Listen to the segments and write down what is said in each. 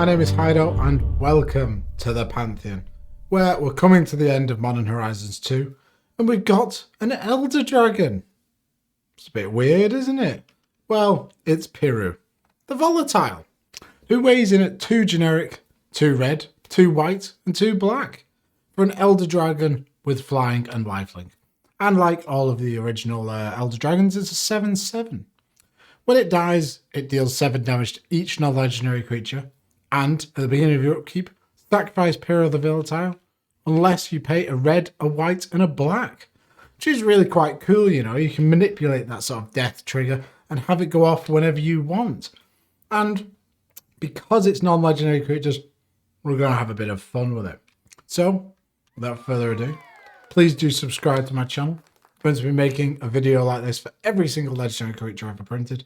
my name is Hido and welcome to the Pantheon, where we're coming to the end of Modern Horizons 2 and we've got an Elder Dragon. It's a bit weird, isn't it? Well, it's Piru, the Volatile, who weighs in at 2 generic, 2 red, 2 white and 2 black for an Elder Dragon with flying and lifelink. And like all of the original Elder Dragons, it's a 7/7. When it dies, it deals 7 damage to each non-legendary creature, and at the beginning of your upkeep, sacrifice Piru the Volatile, unless you pay a red, a white, and a black. Which is really quite cool, you know. You can manipulate that sort of death trigger and have it go off whenever you want. And because it's non-legendary creatures, we're going to have a bit of fun with it. So, without further ado, please do subscribe to my channel. I'm going to be making a video like this for every single legendary creature I've ever printed.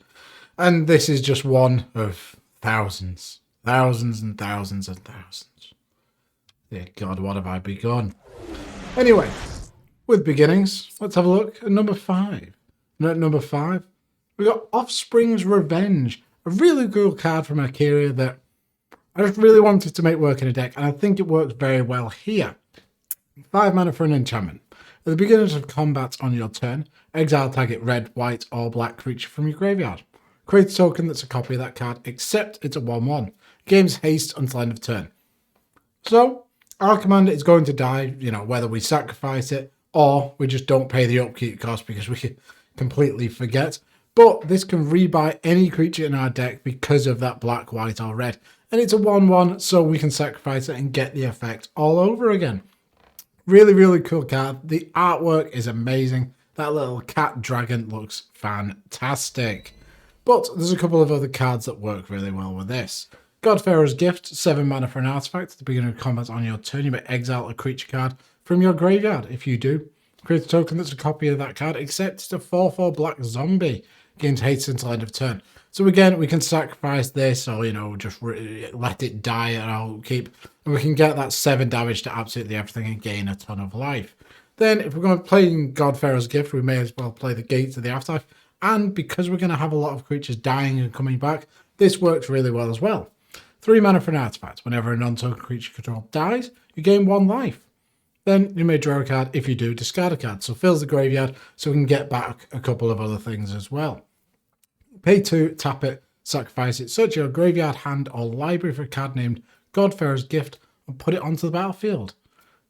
And this is just one of thousands. Thousands and thousands and thousands. Dear God, what have I begun? Anyway, with beginnings, let's have a look at number 5. And at number 5, we got Offspring's Revenge. A really cool card from Akira that I just really wanted to make work in a deck. And I think it works very well here. 5 mana for an enchantment. At the beginning of combat on your turn, exile target red, white, or black creature from your graveyard. Create a token that's a copy of that card, except it's a 1/1. Gains haste until end of turn. So, our commander is going to die, you know, whether we sacrifice it or we just don't pay the upkeep cost because we completely forget. But this can rebuy any creature in our deck because of that black, white, or red. And it's a 1/1, so we can sacrifice it and get the effect all over again. Really, really cool card. The artwork is amazing. That little cat dragon looks fantastic. But there's a couple of other cards that work really well with this. Godfarer's Gift, 7 mana for an artifact. At the beginning of combat on your turn, you may exile a creature card from your graveyard. If you do, create a token that's a copy of that card, except it's a 4/4 black zombie. Gains haste until end of turn. So again, we can sacrifice this or, you know, just let it die at our upkeep. And we can get that 7 damage to absolutely everything and gain a ton of life. Then if we're going to play Godfarer's Gift, we may as well play the Gates of the Afterlife. And because we're going to have a lot of creatures dying and coming back, this works really well as well. 3 mana for an artifact. Whenever a non-token creature control dies, you gain 1 life. Then you may draw a card. If you do, discard a card. So fills the graveyard so we can get back a couple of other things as well. Pay 2, tap it, sacrifice it. Search your graveyard, hand, or library for a card named Godfarer's Gift and put it onto the battlefield.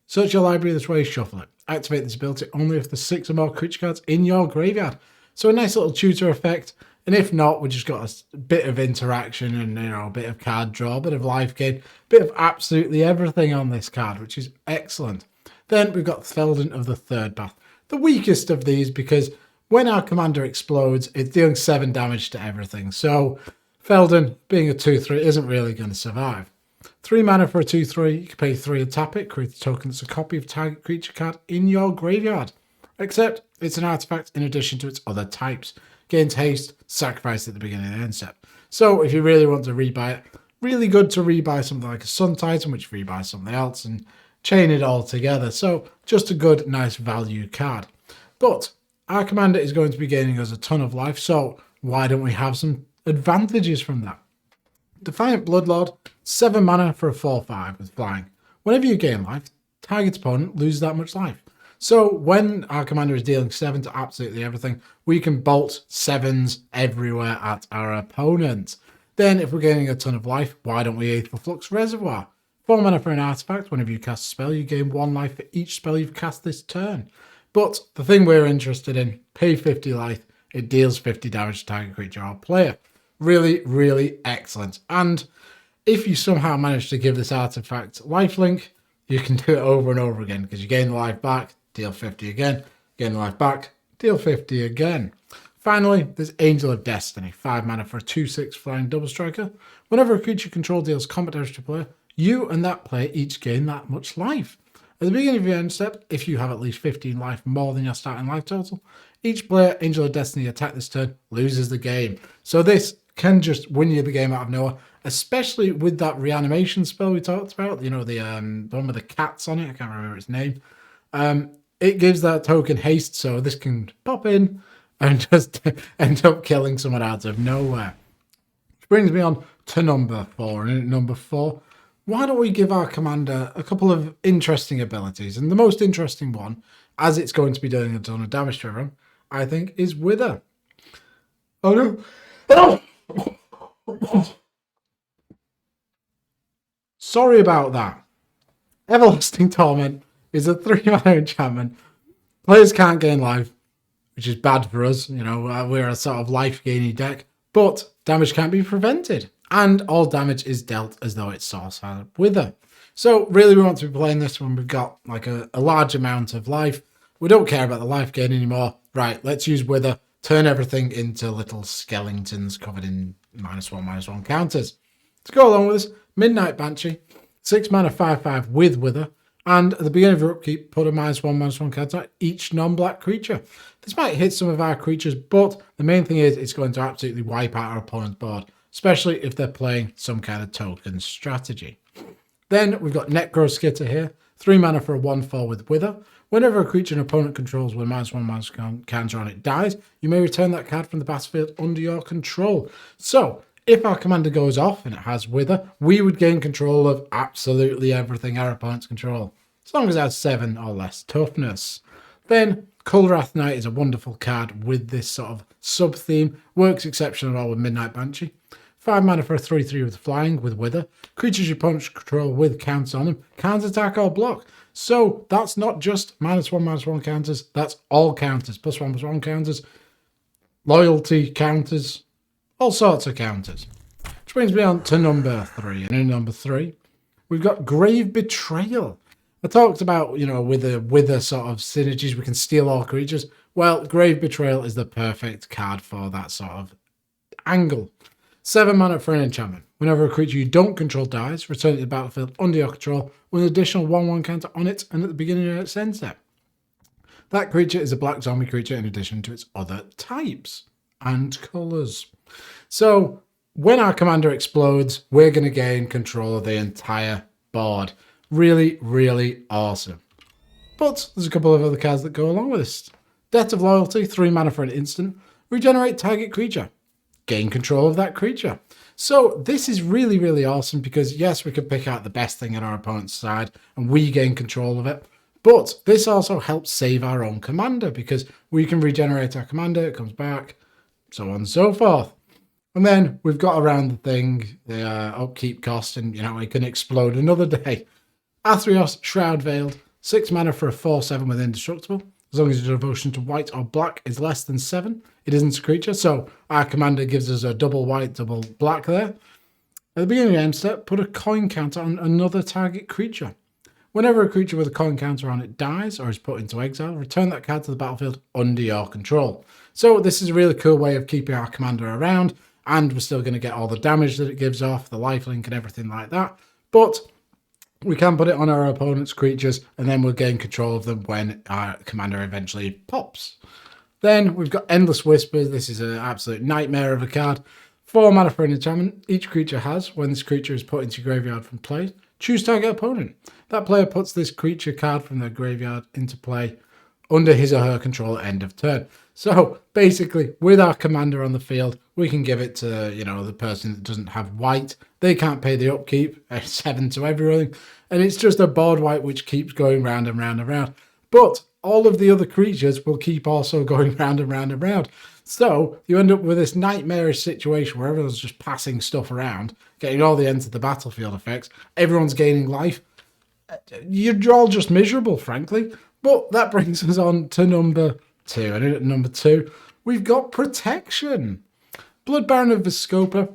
Search your library this way, shuffle it. Activate this ability only if there's 6 or more creature cards in your graveyard. So a nice little tutor effect. And if not, we just got a bit of interaction and, you know, a bit of card draw, a bit of life gain, a bit of absolutely everything on this card, which is excellent. Then we've got Feldon of the Third Path. The weakest of these because when our commander explodes, it's dealing 7 damage to everything. So Feldon, being a 2/3, isn't really going to survive. 3 mana for a 2/3. You can pay 3 and tap it. Create a token that's a copy of target creature card in your graveyard. Except it's an artifact in addition to its other types. Gains haste, sacrifice at the beginning of the end step. So if you really want to rebuy it, really good to rebuy something like a Sun Titan, which rebuys something else and chain it all together. So just a good, nice value card. But our commander is going to be gaining us a ton of life, so why don't we have some advantages from that? Defiant Bloodlord, 7 mana for a 4/5 with flying. Whenever you gain life, target opponent loses that much life. So when our commander is dealing 7 to absolutely everything, we can bolt 7s everywhere at our opponent. Then if we're gaining a ton of life, why don't we Aether Flux Reservoir? 4 mana for an artifact. Whenever you cast a spell, you gain 1 life for each spell you've cast this turn. But the thing we're interested in, pay 50 life, it deals 50 damage to target creature or player. Really, really excellent. And if you somehow manage to give this artifact lifelink, you can do it over and over again because you gain the life back, deal 50 again, gain the life back, deal 50 again. Finally, there's Angel of Destiny, 5 mana for a 2/6 flying double striker. Whenever a creature control deals combat damage to a player, you and that player each gain that much life. At the beginning of your end step, if you have at least 15 life more than your starting life total, each player Angel of Destiny attack this turn loses the game. So this can just win you the game out of nowhere, especially with that reanimation spell we talked about, you know, the one with the cats on it, I can't remember its name. It gives that token haste, so this can pop in and just end up killing someone out of nowhere. Which brings me on to number 4. And at number 4, why don't we give our commander a couple of interesting abilities? And the most interesting one, as it's going to be doing a ton of damage to everyone, I think, is Wither. Oh no! Sorry about that. Everlasting Torment is a 3-mana enchantment. Players can't gain life, which is bad for us. You know, we're a sort of life-gaining deck. But damage can't be prevented. And all damage is dealt as though it's source had Wither. So really we want to be playing this when we've got like a large amount of life. We don't care about the life gain anymore. Right, let's use Wither. Turn everything into little skeletons covered in -1/-1 counters. To go along with this, Midnight Banshee, 6 mana 5/5 with Wither, and at the beginning of your upkeep, put a -1/-1 counter on each non-black creature. This might hit some of our creatures, but the main thing is it's going to absolutely wipe out our opponent's board, especially if they're playing some kind of token strategy. Then we've got Necroskitter here, 3 mana for a 1/4 with Wither. Whenever a creature an opponent controls with a -1/-1 counter on it dies, you may return that card from the battlefield under your control. So, if our commander goes off and it has Wither, we would gain control of absolutely everything our opponents control, as long as it has 7 or less toughness. Then, Kulrath Knight is a wonderful card with this sort of sub-theme, works exceptionally well with Midnight Banshee. 5 mana for a 3/3 with flying with Wither. Creatures your opponents control with counts on them can't attack or block. So that's not just -1/-1 counters, that's all counters, +1/+1 counters, loyalty counters, all sorts of counters. Which brings me on to number 3. And in number 3, we've got Grave Betrayal. I talked about, you know, with the sort of synergies, we can steal all creatures. Well, Grave Betrayal is the perfect card for that sort of angle. 7 mana for an enchantment. Whenever a creature you don't control dies, return it to the battlefield under your control with an additional 1/1 counter on it and at the beginning of its end step. That creature is a black zombie creature in addition to its other types and colours. So when our commander explodes, we're going to gain control of the entire board. Really, really awesome. But there's a couple of other cards that go along with this. Debt of Loyalty, 3 mana for an instant. Regenerate target creature. Gain control of that creature. So this is really, really awesome because yes, we can pick out the best thing on our opponent's side and we gain control of it. But this also helps save our own commander because we can regenerate our commander, it comes back, so on and so forth. And then we've got around the thing, the upkeep cost, and you know, it can explode another day. Athreos, Shroud Veiled, 6 mana for a 4/7 with Indestructible. As long as your devotion to white or black is less than 7, it isn't a creature. So our commander gives us a double white, double black there. At the beginning of the end step, put a coin counter on another target creature. Whenever a creature with a coin counter on it dies or is put into exile, return that card to the battlefield under your control. So this is a really cool way of keeping our commander around, and we're still going to get all the damage that it gives off, the lifelink and everything like that. But we can put it on our opponent's creatures, and then we'll gain control of them when our commander eventually pops. Then we've got Endless Whispers. This is an absolute nightmare of a card. 4 mana for an enchantment each creature has. When this creature is put into your graveyard from play, choose target opponent. That player puts this creature card from their graveyard into play under his or her control at end of turn. So basically, with our commander on the field, we can give it to, you know, the person that doesn't have white. They can't pay the upkeep, 7 to everything, and it's just a board white which keeps going round and round and round. But all of the other creatures will keep also going round and round and round. So you end up with this nightmarish situation where everyone's just passing stuff around, getting all the ends of the battlefield effects. Everyone's gaining life. You're all just miserable, frankly. But that brings us on to number 2. And at number 2, we've got Protection. Blood Baron of Viscopa,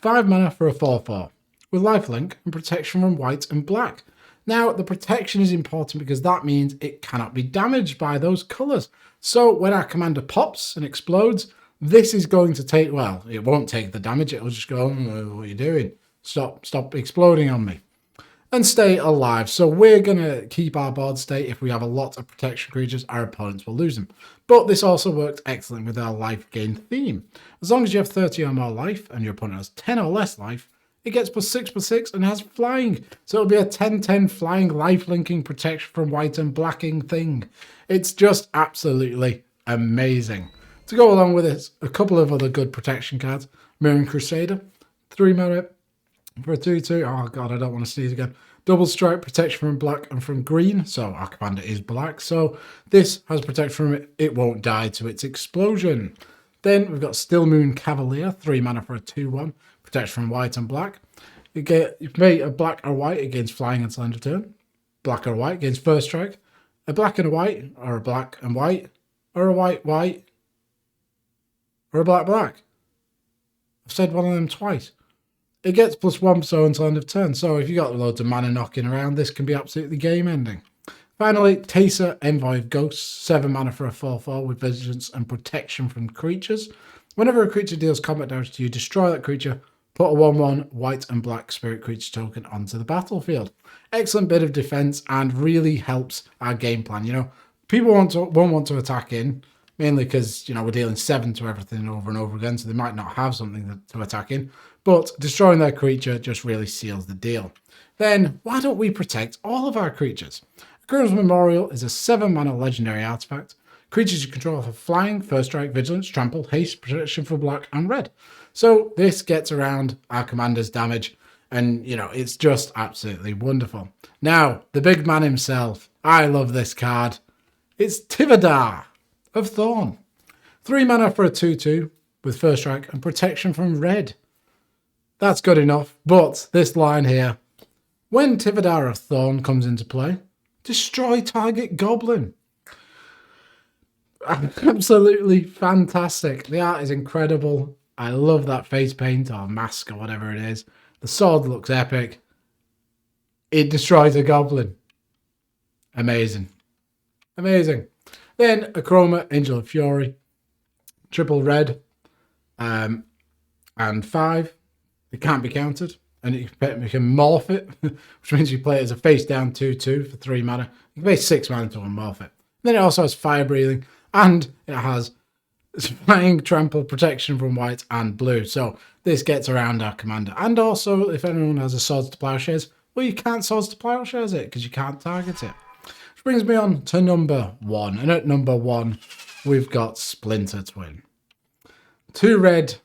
5 mana for a 4/4 with lifelink and protection from white and black. Now, the protection is important because that means it cannot be damaged by those colours. So when our commander pops and explodes, this is going to take, well, it won't take the damage. It'll just go, what are you doing? Stop exploding on me. And stay alive. So we're going to keep our board state. If we have a lot of protection creatures, our opponents will lose them. But this also works excellent with our life gain theme. As long as you have 30 or more life and your opponent has 10 or less life, it gets +6/+6 and has flying. So it'll be a 10/10 flying life linking protection from white and blacking thing. It's just absolutely amazing. To go along with it, a couple of other good protection cards. Mirroring Crusader, 3 mana for a 2/2. Oh god, I don't want to sneeze again. Double strike, protection from black and from green. So our commander is black. So this has protection from it. It won't die to its explosion. Then we've got Still Moon Cavalier, 3 mana for a 2/1. Protection from white and black. You pay a black or white against flying until end of turn. Black or white against first strike. A black and a white, or a black and white, or a white white, or a black black. I've said one of them twice. It gets +1 so until end of turn. So if you got loads of mana knocking around, this can be absolutely game ending. Finally, Taser, Envoy of Ghosts, 7 mana for a 4/4 with Vigilance and Protection from creatures. Whenever a creature deals combat damage to you, destroy that creature, put a 1/1 white and black spirit creature token onto the battlefield. Excellent bit of defense and really helps our game plan. You know, people won't want to attack in, mainly because, you know, we're dealing 7 to everything over and over again, so they might not have something to attack in. But destroying their creature just really seals the deal. Then, why don't we protect all of our creatures? Akuma's Memorial is a 7 mana legendary artifact. Creatures you control have flying, first strike, vigilance, trample, haste, protection for black, and red. So this gets around our commander's damage, and, you know, it's just absolutely wonderful. Now, the big man himself. I love this card. It's Tivadar of Thorn. 3 mana for a 2/2 with first strike and protection from red. That's good enough, but this line here. When Tivadar of Thorn comes into play, destroy target goblin. Absolutely fantastic. The art is incredible. I love that face paint or mask or whatever it is. The sword looks epic. It destroys a goblin. Amazing. Amazing. Then Akroma, Angel of Fury. Triple red. And 5. It can't be countered. And you can morph it, which means you play it as a face down 2/2 for 3 mana. You can pay 6 mana to unmorph it. Then it also has fire breathing, and it has flying, trample, protection from white and blue. So this gets around our commander. And also, if anyone has a Swords to Plowshares, well, you can't Swords to Plowshares it because you can't target it. Which brings me on to number 1. And at number 1, we've got Splinter Twin. 2 red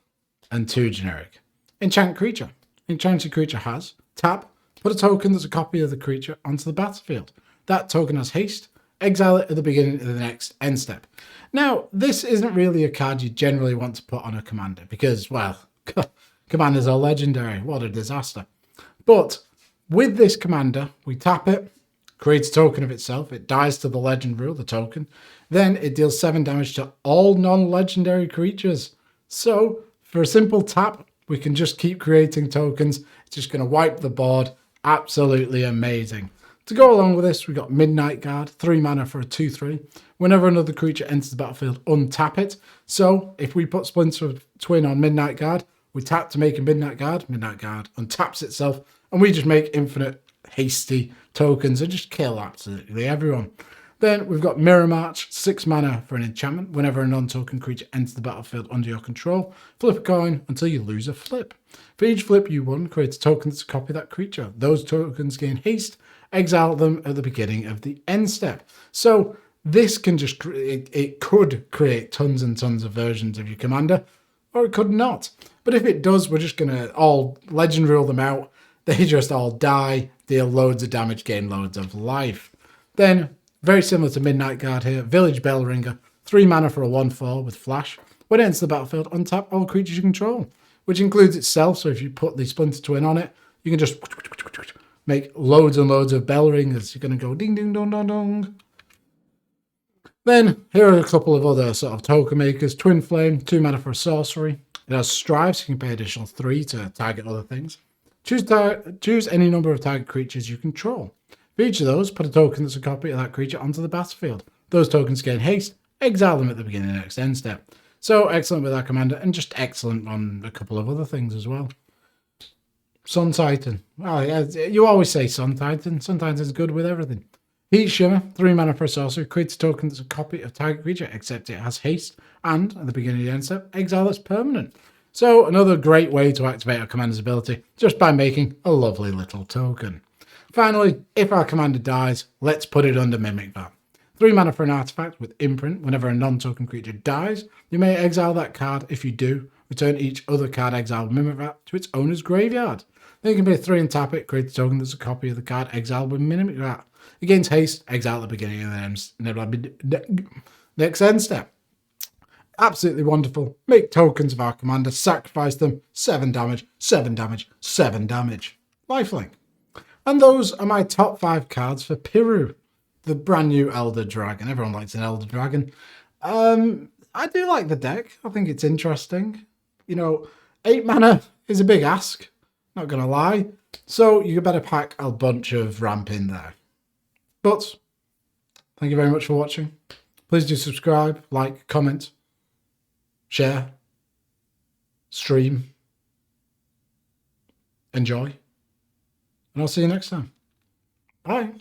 and 2 generic. Enchant creature. Enchanted creature has tap, put a token that's a copy of the creature onto the battlefield. That token has haste, exile it at the beginning of the next end step. Now, this isn't really a card you generally want to put on a commander because, well, commanders are legendary. What a disaster. But with this commander, we tap it, creates a token of itself, it dies to the legend rule, the token, then it deals 7 damage to all non-legendary creatures. So, for a simple tap, we can just keep creating tokens. It's just going to wipe the board. Absolutely amazing. To go along with this, we've got Midnight Guard, 3 mana for a 2/3. Whenever another creature enters the battlefield, untap it. So if we put Splinter Twin on Midnight Guard, we tap to make a Midnight Guard untaps itself, and we just make infinite hasty tokens and just kill absolutely everyone. Then we've got Mirror March, 6 mana for an enchantment. Whenever a non-token creature enters the battlefield under your control, flip a coin until you lose a flip. For each flip you won, create a token that's a copy of that creature. Those tokens gain haste, exile them at the beginning of the end step. So this can just, it could create tons and tons of versions of your commander, or it could not. But if it does, we're just going to all legend rule them out. They just all die, deal loads of damage, gain loads of life. Then, very similar to Midnight Guard here, Village Bell Ringer, 3 mana for a 1/4 with flash. When it enters the battlefield, untap all creatures you control, which includes itself. So if you put the Splinter Twin on it, you can just make loads and loads of bell ringers. You're going to go ding, ding, dong, dong, dong. Then here are a couple of other sort of token makers. Twin Flame, 2 mana for a sorcery. It has Strive, so you can pay additional 3 to target other things. Choose any number of target creatures you control. For each of those, put a token that's a copy of that creature onto the battlefield. Those tokens gain haste, exile them at the beginning of the next end step. So excellent with our commander, and just excellent on a couple of other things as well. Sun Titan. Well, yeah, you always say Sun Titan. Sun Titan's good with everything. Heat Shimmer, 3 mana for a sorcery, creates a token that's a copy of target creature, except it has haste, and at the beginning of the end step, exile that's permanent. So another great way to activate our commander's ability, just by making a lovely little token. Finally, if our commander dies, let's put it under Mimic Vat. 3 mana for an artifact with imprint. Whenever a non-token creature dies, you may exile that card. If you do, Return each other card exiled with Mimic Rat to its owner's graveyard. Then you can pay 3 and tap it, create a token that's a copy of the card exiled with Mimic Rat. It gains haste, exile at the beginning of the next end step. Absolutely wonderful. Make tokens of our commander, sacrifice them, 7 damage, 7 damage, 7 damage. Lifelink. And those are my top 5 cards for Piru, the brand new Elder Dragon. Everyone likes an Elder Dragon. I do like the deck. I think it's interesting. You know, 8 mana is a big ask, not going to lie. So you better pack a bunch of ramp in there. But thank you very much for watching. Please do subscribe, like, comment, share, stream, enjoy. And I'll see you next time. Bye.